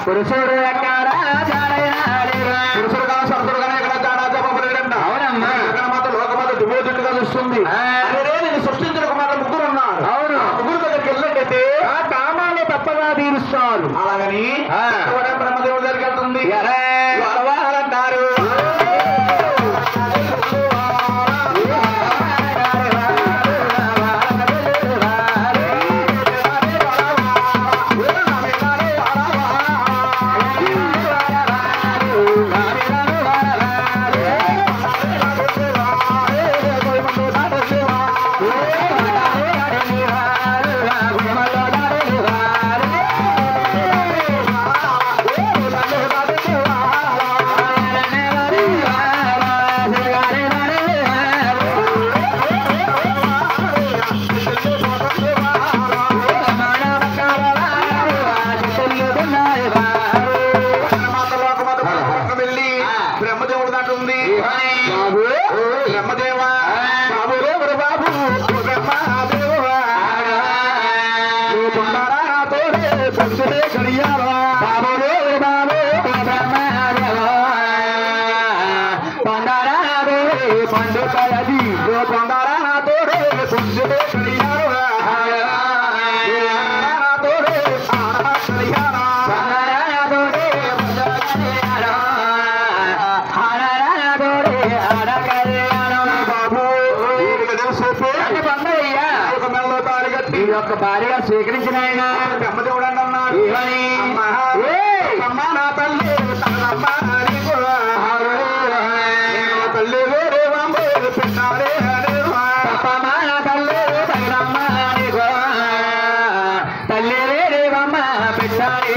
పురుషుడు ఎక్కడ పురుషుడు కానీ సరుకుడు కానీ ఎక్కడ జాడా చెప్పలేడంట. అవునమ్మా మాత్రం లోకమాత దివ్యోజుట్టుగా చూస్తుంది. నేను సృష్టించిన మాత్రం ముగ్గురు ఉన్నారు. అవును ముగ్గురు దగ్గరికి వెళ్ళినట్టయితే ఆ కామాన్ని తప్పగా తీరుస్తారు. అలాగని బ్రహ్మదేవుడి దగ్గరికి వెళ్తుంది. అంటారు యొక్క భార్యగా స్వీకరించిన ఆయన బ్రహ్మదేవుడు అన్నాడు. నా తల్లి తల్లి వేరే పెట్టారే తల్లి వేరేవమ్మ పెట్టారే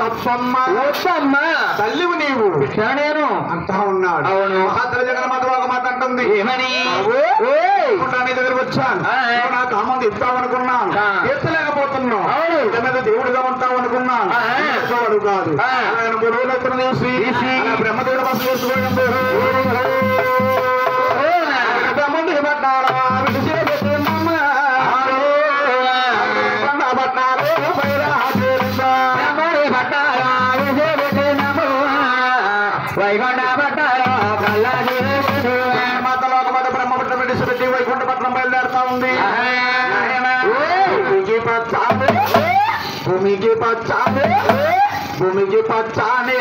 తప్పమ్మ వద్దమ్మ తల్లివు నీవు పెట్టా నేను అంటా ఉన్నాడు. అవును మహాతల్లి జగన్మాత ఒక మాట అంటుంది. ఏమని నీ దగ్గరకు వచ్చాను. నా కామంది ఇస్తామనుకున్నాను ఎత్తలేకపోతున్నావు. మీద దేవుడిగా ఉంటావు అనుకున్నాను. ఎత్తవాడు కాదు. ఆయన గురువులెత్తను చూసి బ్రహ్మదేవుడు బస్సు చేసుకోవడం బ్రహ్మండి పట్టారా వైకుంఠపట్నం బయలుదేరుతా ఉంది. భూమికి పచ్చానే భూమికి పచ్చానే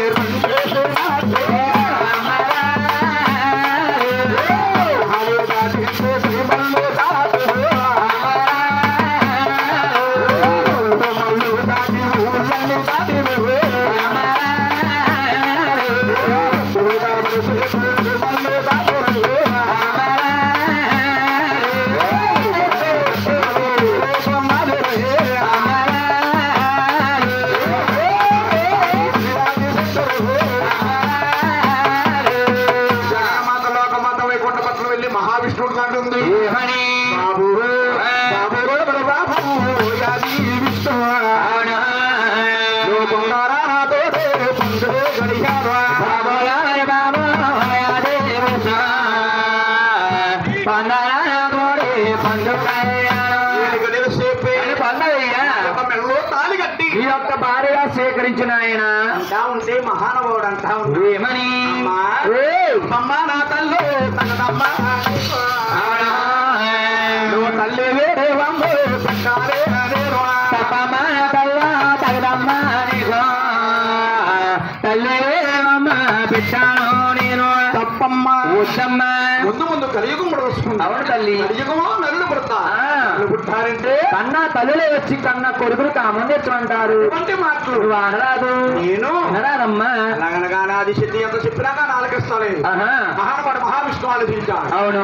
ఈ యొక్క భార్యగా స్వీకరించిన ఆయన అంటా ఉంటే మహానుభావుడు అంటా ఉంది. ఏమని అమ్మ నా తల్లి తనదమ్మ నువ్వు తల్లి వేరే తప్పమ్మ తల్ల తగదమ్మ తల్లి వేరేవమ్మ పెట్టాను నేను తప్పమ్మ వద్దమ్మ ముందు ముందు కలియుగం వస్తుంది. అవును తల్లి కలియుగంలో నరులు పుడతా పుట్టారంటే కన్నా తల్లులే వచ్చి కన్నా కొడుకులు కామని తెచ్చమంటారు. అంటే మాటలు నువ్వు అనరాదు నేను అనరాదమ్మా. అలాగనగా అది సిద్ధి ఎంత చెప్పినాక ఆలకిస్తాలేదు. మహానుభావుడు మహావిష్ణువు ఆలోచించాడు. అవును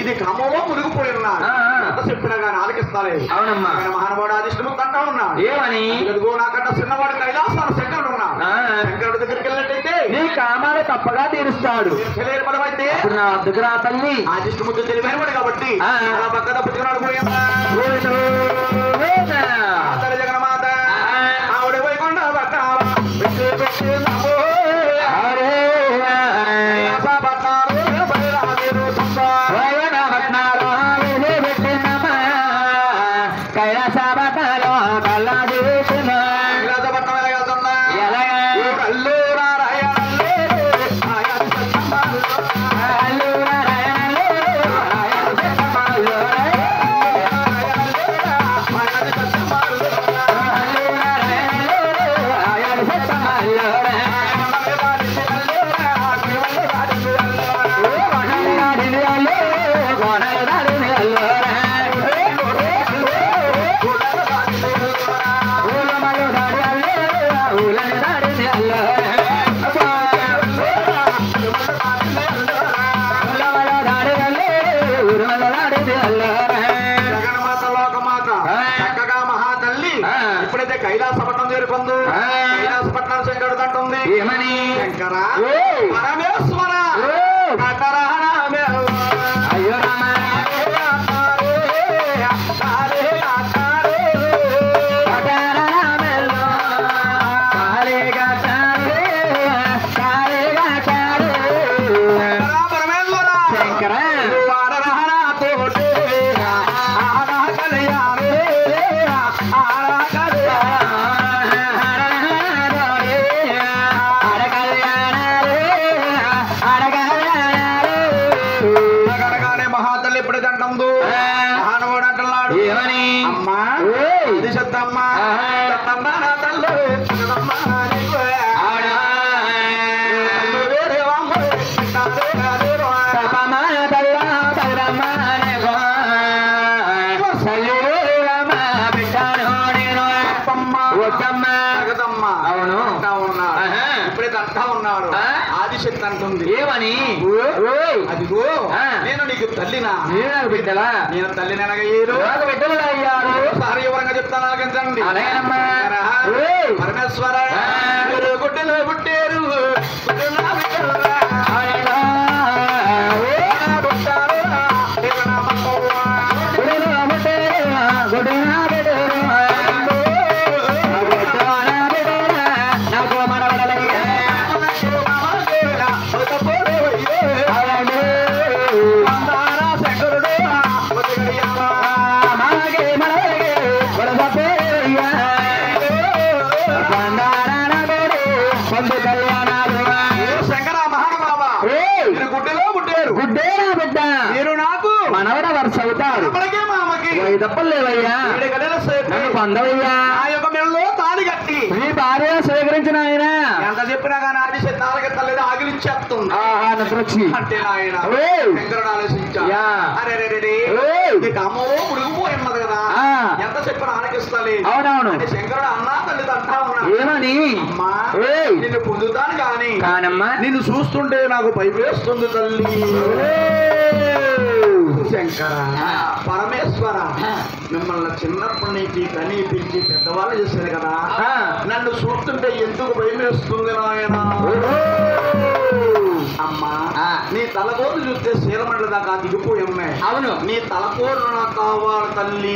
ఇది క్రమంలో మునిగిపోయి ఉన్నాడు. ఎంత చెప్పినా కానీ ఆలకిస్తాలేదు. అవునమ్మా మహానుభావుడు ఆదిష్టము కంటా ఉన్నాడు. ఏమని ఎదుగో నాకంటే చిన్నవాడు కైలాసాలు శంకరుడు ఉన్నాడు. శంకరుడి దగ్గరికి వెళ్ళినట్టయితే నీ కామాలు తప్పగా తీరుస్తాడు. అయితే నా దగ్గర తల్లి ఆదిష్ట ముద్దు తెలివైనవాడు కాబట్టి అలా పక్క తప్పుకున్నాడు. జగన్మాత ఆవిడ వైకుంఠ కైలాస బట్టాలో కైలాసపట్నం ఎలాగెళ్తున్నా అల్లు నారాయణ ఎప్పుడైతే కైలాసపట్నం చేరుకుందో కైలాసపట్నం శంకరుడు అంటుంది ఏమని శంకర పరమేశ్వర అయ్యో ఆదిశక్తి అంటుంది ఏమని అదిగో నేను నీకు తల్లినా బిడ్డలా నేను తల్లిని అనగయ్యారు బిడ్డలు అయ్యారు సారి వివరంగా చెప్తాను ఆలకించండి పరమేశ్వర గుడ్డలు పుట్టారు తప్పలేవయ్యా పొందవయ్యా ఆ యొక్క మెడలో తాళి కట్టి నీ భార్య స్వీకరించిన ఆయన ఎంత చెప్పినా కానీ ఆదిశక్తి నాలుగెత్తలేదు ఆగిలిచ్చేస్తుంది అంటే ఆయన శంకరుడు ఆలోచించా అరే అమ్మో ముడిగిపోయిన్నది కదా ఎంత చెప్పిన ఆనకిస్తాలి అవునవును శంకరుడు అన్నా తల్లి అంటా ఉన్నాడు ఏమని అమ్మా నిన్ను పొందుతాను కానీ కానమ్మా నిన్ను చూస్తుంటే నాకు భయపేస్తుంది తల్లి శంకర పరమేశ్వర మిమ్మల్ని చిన్నప్పటి నుంచి కనీ పెంచి పెద్దవాళ్ళు చేశారు కదా నన్ను చూస్తుంటే ఎందుకు భయం వేస్తుంది నాయన అమ్మా నీ తలకోరు చూస్తే శీలమండల దాకా దిగిపోయమ్మే అవును నీ తలకోరు నాకు కావాలి తల్లి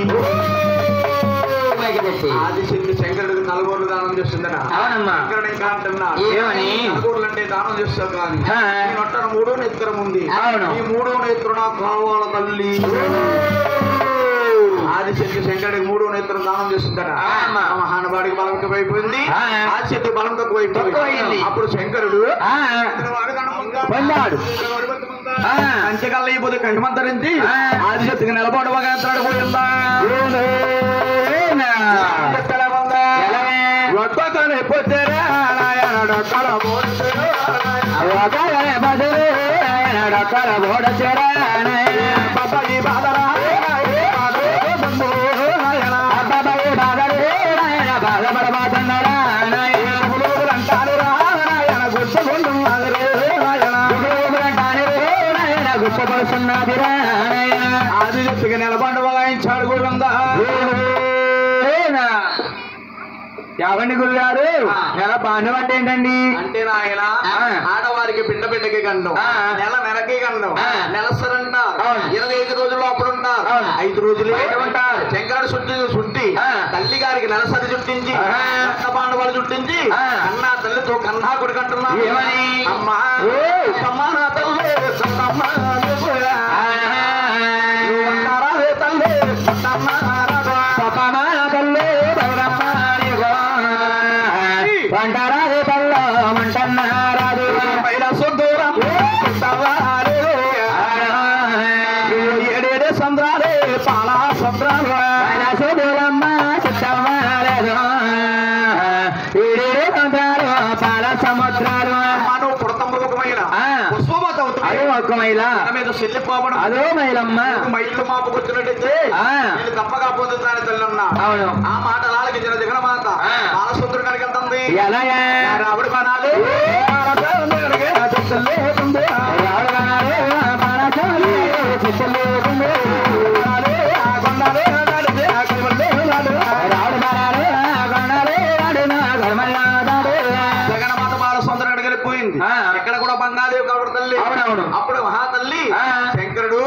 ఆదిశక్తి శంకరుడికి నలుగురు దానం చేస్తుందట అవునమ్మా శంకరుడు ఇంకా అంటున్నా ఏమని నలుగురులు అంటే దానం చేస్తావు కానీ నీ నొట్టన మూడో నేత్రం ఉంది అవును ఈ మూడో నేత్రం నాకు కావాలి తల్లి ఆదిశక్తి శంకరుడికి మూడో నేత్రం దానం చేస్తుందట మహానుభాడికి బలం ఎక్కువైపోయింది ఆదిశక్తి బలం తక్కువైపోయింది అప్పుడు శంకరుడు పొందాడు అంచెకల్లా అయిపోతే కంఠమంతరించి ఆదిశక్తికి నిలబడవగా పోయిందా ఆదిశక్తికి నిలబడి వగాయించాడు కూడా యావండి గురుగారు నెల బాణం అంటే ఏంటండి అంటే నాయన ఆడవారికి బిడ్డకి గండం నెలకి గండం నెలసరంట 25 రోజులు అప్పుడు ఉంటారు 5 రోజులు ఉంటారు శంకరుడు చుట్టి తల్లి గారికి నెలసరి చుట్టించి రక్త పాండవాలు చుట్టించి కన్నా తల్లితో కన్నా కొడుకు అంటున్నాను ఏమని అమ్మా అమ్మా నా తల్లి తల్లి చిత్తవ్వలేదు సంద్రాలు పాల సముద్రాలు మనం పుడతమ్మ ఒక మైల పుష్పమాత అవుతుంది అదో ఒక మైల మీద చెల్లిపోవడం అదో మైలమ్మ మైళ్ళు మాపుకు వచ్చినట్టయితే నేను తప్పగా పొందుతాను తల్లన్న అవును ఆ మాట అలాగే జగన మాత బాలసుందరు కనుక వెళ్తుంది ఎలాగే రావుడు బాణాలు జగన్మాత బాలసుందరు కనుక వెళ్ళిపోయింది ఎక్కడ కూడా బంగాదేవి కాబట్టి తల్లి అవునవును అప్పుడు మహాతల్లి శంకరుడు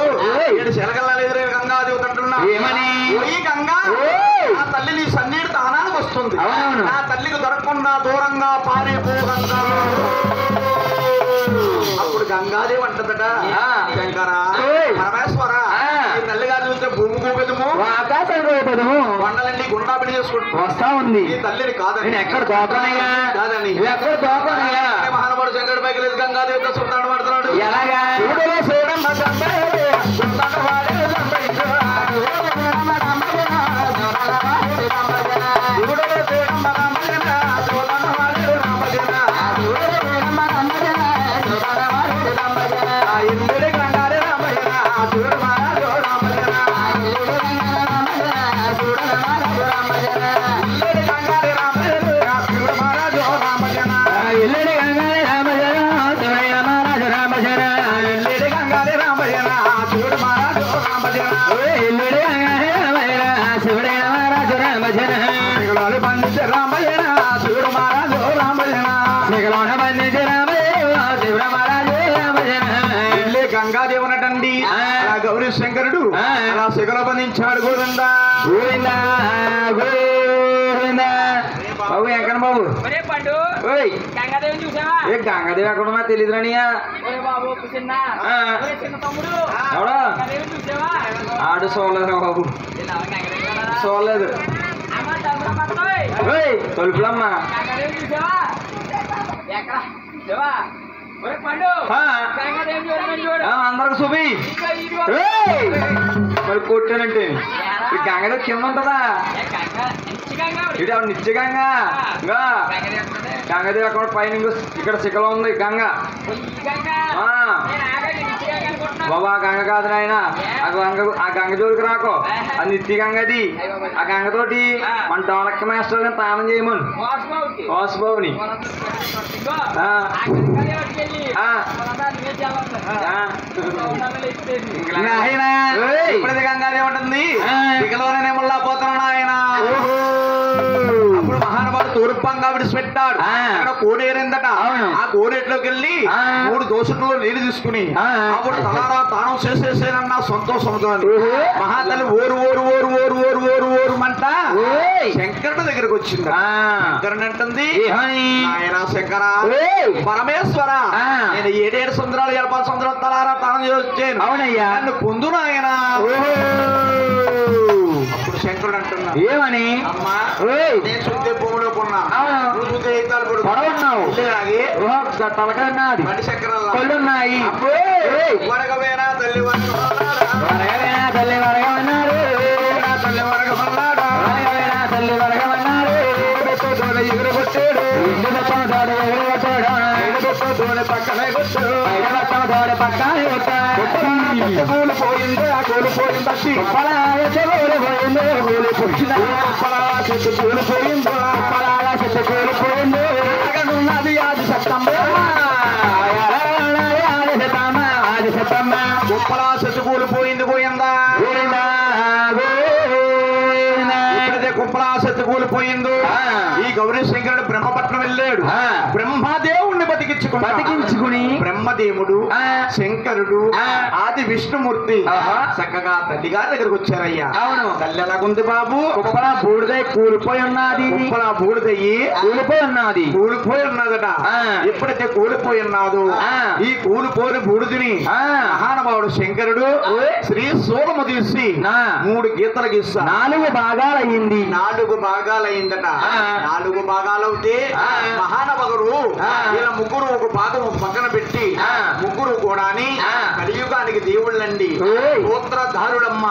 ఏడు శలకల్లాలు ఎదురే గంగాదేవి అంటున్నా ఏమని ఈ గంగా ఆ తల్లి నీ సన్నిధి తానానికి వస్తుంది నా తల్లికి దొరకకుండా దూరంగా పారిపో గంగా అప్పుడు గంగాదేవి అంటదట శంకర పరమేశ్వర ఈ తల్లి గారు చూస్తే భూమి గోపెదము ఆకాశం గోపెదము కొండలన్నీ గుండా పెళ్లి చేసుకుంటూ వస్తా ఉంది ఈ తల్లిని కాదని నేను ఎక్కడ దోపనయ్యా కాదని ఎక్కడ దోపనయ్యా మహానుభావుడు శంకరుడి పైకి లేదు గంగాదేవితో సుల్తాను పడుతున్నాడు ఎలాగా గంగాదేవనటండి గౌరీ శంకరుడు అలా శిఖలో బంధించాడు గోవిందా గోవిందా గోవిందా బాబు ఎక్కడ బాబు గంగాదేవి ఎక్కడున్నా తెలియదురానియా ఆడు చూడలేదు బాబు చూడలేదు తొలుపులమ్మ అందరికి చూపి మరి కొట్టానంటే గంగదేవి కింద ఉంటుందా ఇది ఆవిడ నిత్యగంగా గంగదేవి అక్కడ పైన ఇక్కడ శిఖలో ఉంది గంగ బాబా గంగ కాదు నాయన ఆ గంగ జోలికి రాకో అది నిత్య గంగది ఆ గంగతోటి మన డోలక్క మాస్టర్ గారిని తానం చేయమని వాసుబాబుని ఇప్పుడైతే గంగాదేవి ఉంటుంది ఇకలోనే ముల్లా పోతున్నాడు ఆయన అప్పుడు మహానుభావుడు తూర్పంగా విడిచిపెట్టాడు అక్కడ కోడేరిందట ఆ కోడేట్లోకి వెళ్ళి 3 దోషుల్లో నీళ్లు తీసుకుని అప్పుడు తలారా తానం చేసేసేనన్న సంతోషంతో మహాతల్లి ఓరు ఓరు ఓరు ఓరు ఓరు ఓరు ఓరు మంట శంకరుడి దగ్గరకు వచ్చింది శంకరుని అంటుంది ఆయన శంకర పరమేశ్వర నేను 7 సంవత్సరాలు 7 సంవత్సరాలు తలారా తానం చేసి వచ్చాను అవునయ్యా నన్ను పొందును ఆయన అప్పుడు శంకరుడు అంటున్నా ఏమని అమ్మా నేను చూస్తే భూమిలో కొన్నా నువ్వు చూస్తే పొడవున్నావు తలకన్నాది మడి చక్రాలు కొల్లున్నాయి వరగవేనా తల్లి వరగవేనా తల్లి వరగమన్నారు తల్లి వరగమన్నాడు తల్లి వరగమన్నారు ఎగురు కొట్టాడు ఇంటి మొత్తం దాడు ఎగురు కొట్టాడు దోని పక్కనే కొట్టాడు దోని పక్కనే కొట్టాడు కూలిపోయింది ఆ కూలిపోయింది కూలిపోయింది కూలిపోయింది చెట్టు కూలిపోయింది చెట్టు కూలిపోయింది ఉన్నది ఆది సత్తమ్మ ఆది సత్తమ్మ ఉప్పలా చెట్టు కూలిపోయింది పోయిందా కుప్పలా చెట్టు కూలిపోయిందో ఈ గౌరీ శంకరుడు బ్రహ్మపట్నం వెళ్ళాడు బ్రహ్మదేవుణ్ణి బతికించుకుని బ్రహ్మదేవుడు శంకరుడు ఆది విష్ణుమూర్తి చక్కగా తల్లిగా దగ్గరకు వచ్చారయ్యా అవును తల్లి ఎలాగుంది బాబు కుప్పలా బూడిదై కూలిపోయి ఉన్నది కుప్పలా బూడిదయ్యి కూలిపోయి ఉన్నదట ఎప్పుడైతే కూలిపోయి ఉన్నాదో ఈ కూలిపోని బూడిదని మహానుభావుడు శంకరుడు శ్రీ సూలము తీసి 3 గీతలు గీస్తా 4 భాగాలయ్యింది 4 భాగాలయ్యిందట 4 భాగాలవుతే మహానుభావుడు ఇలా ముగ్గురు ఒక భాగం పక్కన పెట్టి ముగ్గురు కూడా కలియుగానికి దేవుళ్ళండి సూత్రధారుడమ్మ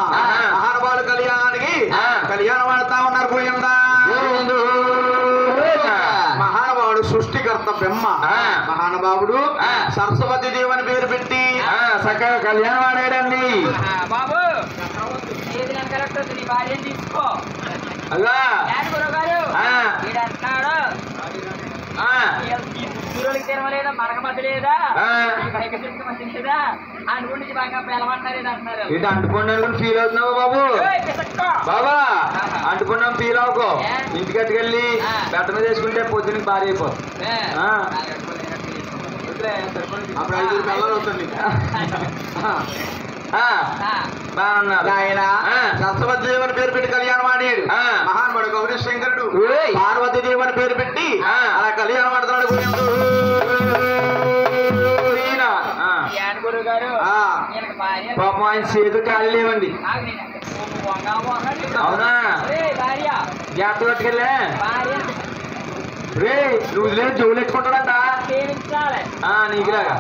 మహానుభావుడు కలియుగానికి కళ్యాణం ఆడుతా ఉన్నారు పోయిందా మహానుభావుడు సృష్టికర్త బ్రహ్మ మహానుభావుడు సరస్వతి దేవని పేరు పెట్టి చక్కగా కళ్యాణం ఆడాడండి బాబు తీసుకో అలా తినలేదా మరక మధ్య లేదా మధ్య లేదా అనుకుంటే బాగా పిలవట్లేదు అంటున్నారు ఇది అంటుకున్నాను ఫీల్ అవుతున్నావు బాబు బాబా అంటుకున్నాం ఫీల్ అవ్వకో ఇంటికి అట్టుకెళ్ళి బెట్ట మీద వేసుకుంటే పొద్దున భారీ అయిపో అప్పుడు 5 పిల్లలు అవుతుంది బాగున్నారు ఆయన సరస్వతి దేవుని పేరు పెట్టి కళ్యాణం ఆడాడు మహానుభావుడు గౌరీ శంకరుడు పార్వతీ దేవుని పేరు పెట్టి అలా కళ్యాణం ఆడుతున్నాడు పాపం ఆయన చేతులు ఖాళీ లేవండి అవునా జాగ్రత్త పట్టుకెళ్ళా రే నువ్వు లేదు జోలు ఎట్టుకుంటాడంట నీకులాగా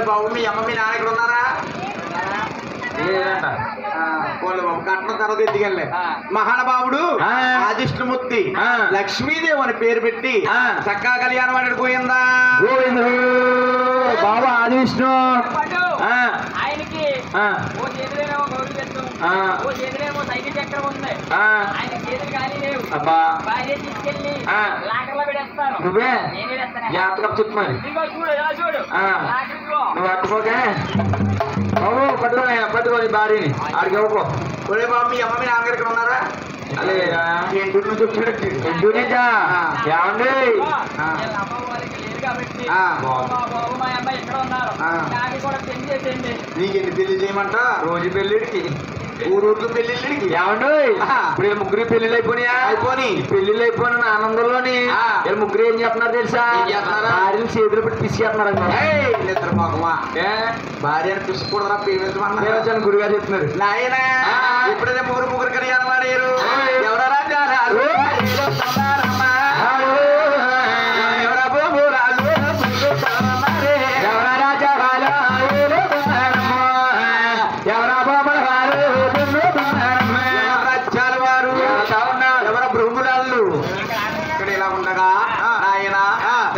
బాబు మీ అమ్మ మీ నాన్న ఇక్కడ ఉన్నారా కట్నం తర్వాత ఎత్తికెళ్ళే మహానుభావుడు ఆదిష్ణుమూర్తి లక్ష్మీదేవి అని పేరు పెట్టి చక్కా కళ్యాణం ఆడిపోయిందా బాబా ఆదిష్ణు ఆయనకి ఓ చేతులేమో గౌరీ చేస్తాం ఓ చేతులేమో సైకిల్ చక్రం ఉంది ఆయన చేతులు ఖాళీ లేవు భార్య తీసుకెళ్ళి లాకర్లో పెడేస్తాను నేనే చెప్తున్నాను చూడు ఎలా చూడు నువ్వు అట్టుకోకే బాబు పట్టుకోని భార్యని ఆడికి ఇవ్వకో ఒరే బాబు మీ అమ్మ మీ నాన్నగారు ఇక్కడ ఉన్నారా ఇంటి నుంచి వచ్చాడు ఇంటి నుంచా ఏమండి నీకెన్ని పెళ్లి చేయమంట రోజు పెళ్లిడికి ఊరూర్లు పెళ్లిళ్ళకి ఏమండి ఇప్పుడు ముగ్గురు పెళ్లిళ్ళు అయిపోయినాయా అయిపోయి పెళ్లిళ్ళు అయిపోయిన ఆనందంలోని ముగ్గురు ఏం చేస్తున్నారు తెలుసా భార్యను చేతులు పెట్టి పిసికేస్తున్నారు నిద్ర పాకమా భార్యను పిసుకోవడం ప్రేమించమన్నా గురుగారు చెప్తున్నారు నాయన ఎప్పుడైతే ముగ్గురు కళ్యాణం ఆడారు ఎవరా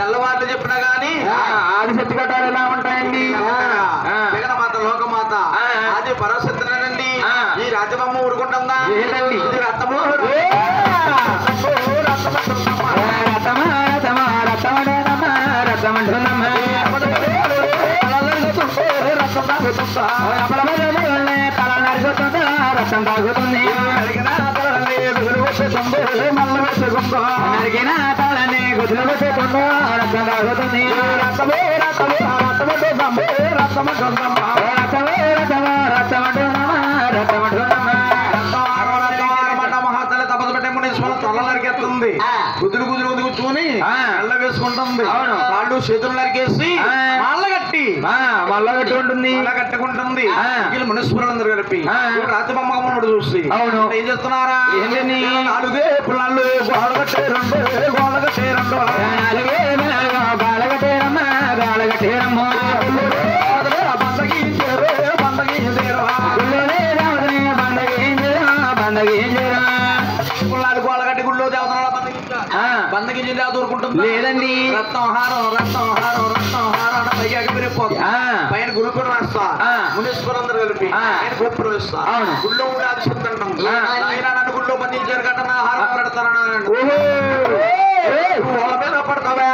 తెల్లవాళ్ళు చెప్పినా గాని ఆదిశక్తి ఘట్టాలు ఎలా ఉంటాయండి జగన్మాత లోకమాత ఆది పరాశక్తినండి ఈ రాజబొమ్మ ఊరుకుంటుందా లేదండి ఇది రథము రసం తాగుతుంది నరికిన తలని గుడ్లు వచ్చేకుండా రసం తాగుతుంది మహాతల్లి తపస్సు పెట్టే మునీశ్వరం తొల్ల నరికేస్తుంది గుదులు కూర్చొని నల్ల వేసుకుంటుంది కాళ్ళు చేతులు నరికేసి మళ్ళ కట్టి ఉంటుంది కట్టుకుంటుంది వీళ్ళు మునీశ్వరులందరూ కలిపి రాజబొమ్మమ్మడు చూసి అవును ఏం చేస్తున్నారా నాలుగే పిల్లలు గోళ్ళగట్టి గుళ్ళో దేవతల బందగించి దూరుకుంటుంది లేదండి పైన గురు కూడా రాస్తా మునీశ్వరందరూ కలిపి ఆయన గొప్ప వేస్తా గుళ్ళో కూడా అక్షంతంటాం ఆయన నన్ను గుళ్ళో బంధించారు కట్ట ఆహారం పెడతారని వాళ్ళ మీద పడతావా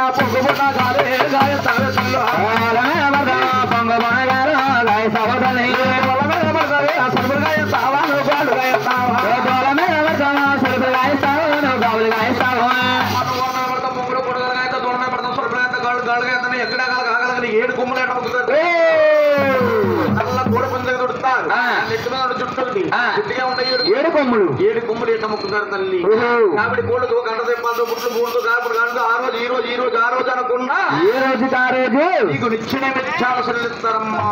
ఎక్కడ ఏడు కొమ్ములు నల్ల గోడ పంచగా దొడుతారు నెత్తి మీద చుట్టూ చుట్టుగా ఉన్నాయి ఏడు కొమ్ములు ఎట్ట మొక్కుతారు తల్లి కాబట్టి కోళ్ళతో గంట తెప్పాలతో పుట్లు పూలతో కాపుడు కాదు ఆ రోజు అనుకున్నా ఏ రోజుకి ఆ రోజు నీకు నిచ్చిన మెచ్చాలు చెల్లిస్తారమ్మా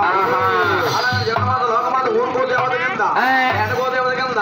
అలా జగన్మాత లోకమాత ఊరుకో దేవత కింద ఎండకో దేవత కింద